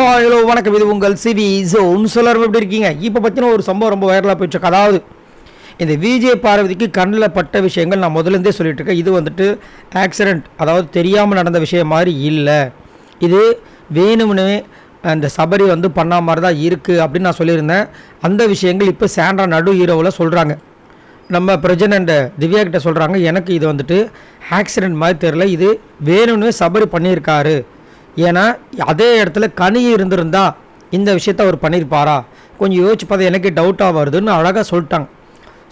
Hello வணக்கம், இது உங்கள் சிவி ஜோன். எல்லாரும் எப்படி இருக்கீங்க? இப்போ பற்றின ஒரு சம்பவம் ரொம்ப வைரலாக போயிடுச்சு. அதாவது இந்த விஜய் பார்வதிக்கு கண்ணில் பட்ட விஷயங்கள் நான் முதலேருந்தே சொல்லிட்டு இருக்கேன். இது வந்துட்டு ஆக்சிடெண்ட், அதாவது தெரியாமல் நடந்த விஷயம் மாதிரி இல்லை. இது வேணும்னே அந்த சபரி பண்ண மாதிரி தான் இருக்குது அப்படின்னு நான் சொல்லியிருந்தேன். அந்த விஷயங்கள் இப்போ சாண்ட்ரா நடு ஹீரோவில் சொல்கிறாங்க. நம்ம பிரஜனண்ட் திவ்யா கிட்ட சொல்கிறாங்க, எனக்கு இது ஆக்சிடெண்ட் மாதிரி தெரியல, இது வேணும்னே சபரி பண்ணியிருக்காரு. ஏன்னா அதே இடத்துல கனி இருந்திருந்தா இந்த விஷயத்த அவர் பண்ணியிருப்பாரா, கொஞ்சம் யோசிச்சு பார்த்தா எனக்கே டவுட்டாக வருதுன்னு அழகாக சொல்லிட்டாங்க.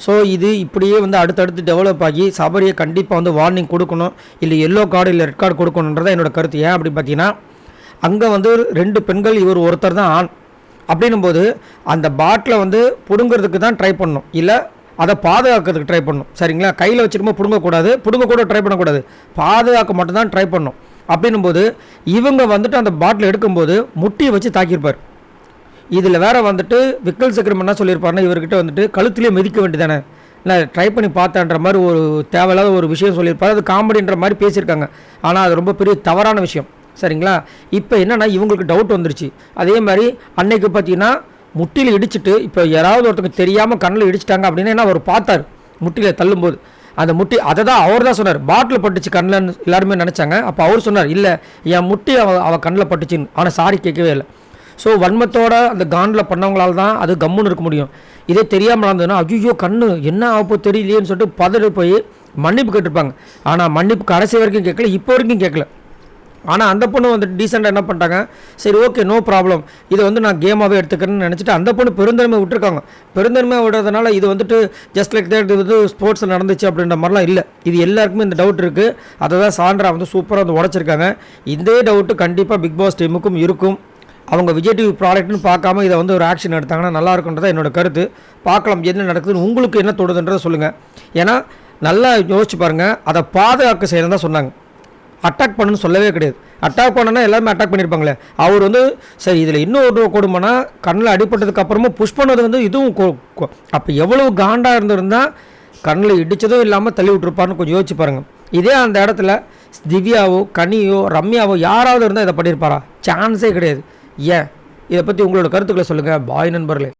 ஸோ இது இப்படியே அடுத்தடுத்து டெவலப் ஆகி சபரியை கண்டிப்பாக வார்னிங் கொடுக்கணும், இல்லை எல்லோ கார்டு இல்லை ரெட் கார்டு கொடுக்கணுன்றதான் என்னோடய கருத்து. ஏன் அப்படின்னு பார்த்தீங்கன்னா, அங்கே 2 பெண்கள், இவர் ஒருத்தர் தான் ஆண். அப்படின்னும் போது அந்த பாட்டிலை பிடுங்கிறதுக்கு தான் ட்ரை பண்ணணும், இல்லை அதை பாதுகாக்கிறதுக்கு ட்ரை பண்ணணும். சரிங்களா? கையில் வச்சுருக்கும்போது பிடுங்கக்கூடாது, பிடுங்க கூட ட்ரை பண்ணக்கூடாது, பாதுகாக்க மட்டும்தான் ட்ரை பண்ணணும். அப்படின்னும் போது இவங்க அந்த பாட்டில் எடுக்கும்போது முட்டியை வச்சு தாக்கியிருப்பார். இதில் வேறு விக்கல் சக்கரம் என்ன சொல்லியிருப்பாருன்னா, இவர்கிட்ட கழுத்துலேயே மிதிக்க வேண்டியதானே, நான் ட்ரை பண்ணி பார்த்தேன்ற மாதிரி ஒரு தேவையில்லாத ஒரு விஷயம் சொல்லியிருப்பார். அது காமெடின்ற மாதிரி பேசியிருக்காங்க. ஆனால் அது ரொம்ப பெரிய தவறான விஷயம். சரிங்களா? இப்போ என்னென்னா இவங்களுக்கு டவுட் வந்துருச்சு. அதே மாதிரி அன்னைக்கு பார்த்தீங்கன்னா முட்டியில் இடிச்சிட்டு, இப்போ யாராவது ஒருத்தருக்கு தெரியாமல் கண்ணில் இடிச்சிட்டாங்க அப்படின்னு என்ன அவர் பார்த்தார். முட்டியில் தள்ளும்போது அந்த முட்டி, அதை தான் அவர் தான் சொன்னார், பாட்டில் பட்டுச்சு கண்ணில் எல்லாருமே நினச்சாங்க. அப்போ அவர் சொன்னார், இல்லை என் முட்டி அவள் கண்ணில் பட்டுச்சின்னு. ஆனால் சாரி கேட்கவே இல்லை. ஸோ வன்மத்தோட அந்த காண்டில் பண்ணவங்களால் தான் அது கம்முன்னு இருக்க முடியும். இதே தெரியாமல் நடந்ததுன்னா ஐயோ கண்ணு என்ன ஆகப்போ தெரியலையேன்னு சொல்லிட்டு பதறி போய் மன்னிப்பு கேட்டிருப்பாங்க. ஆனால் மன்னிப்பு கடைசி வரைக்கும் கேட்கல, இப்போ வரைக்கும் கேட்கல. ஆனால் அந்த பொண்ணு டீசெண்டாக என்ன பண்ணிட்டாங்க, சரி ஓகே நோ ப்ராப்ளம், இதை நான் கேமாகவே எடுத்துக்கிறேன்னு நினச்சிட்டு அந்த பொண்ணு பெருந்தன்மை விட்டுருக்காங்க. பெருந்தன்மை விடுறதுனால இது ஜஸ்ட் லைக் தட் இது ஸ்போர்ட்ஸில் நடந்துச்சு அப்படின்ற மாதிரிலாம் இல்லை. இது எல்லாருக்குமே இந்த டவுட் இருக்குது. அதை தான் சாண்ட்ரா சூப்பராக உடச்சிருக்காங்க. இதே டவுட்டு கண்டிப்பாக பிக் பாஸ் டீமுக்கும் இருக்கும். அவங்க விஜய் டிவி ப்ராடக்ட்னு பார்க்காம இதை ஒரு ஆக்ஷன் எடுத்தாங்கன்னா நல்லா இருக்குன்றதான் என்னோடய கருத்து. பார்க்கலாம் என்ன நடக்குதுன்னு, உங்களுக்கு என்ன தோணுதுன்றதை சொல்லுங்கள். ஏன்னா நல்லா யோசிச்சு பாருங்கள், அதை பாதுகாக்க செய்யணும் தான் சொன்னாங்க, அட்டாக் பண்ணுன்னு சொல்லவே கிடையாது. அட்டாக் பண்ணனா எல்லாருமே அட்டாக் பண்ணியிருப்பாங்களே. அவர் சரி இதில் இன்னொரு கொடுமைனா கண்ணில் அடிப்பட்டதுக்கு அப்புறமா புஷ் பண்ணது இதுவும் அப்போ எவ்வளவு காண்டாக இருந்திருந்தால் கண்ணில் இடித்ததும் இல்லாமல் தள்ளி விட்டுருப்பாருன்னு கொஞ்சம் யோசிச்சு பாருங்கள். இதே அந்த இடத்துல திவ்யாவோ கனியோ ரம்யாவோ யாராவது இருந்தால் இதை பண்ணியிருப்பாரா? சான்ஸே கிடையாது. ஏன்? இதை பற்றி உங்களோட கருத்துக்களை சொல்லுங்கள். பாய் நண்பர்களே.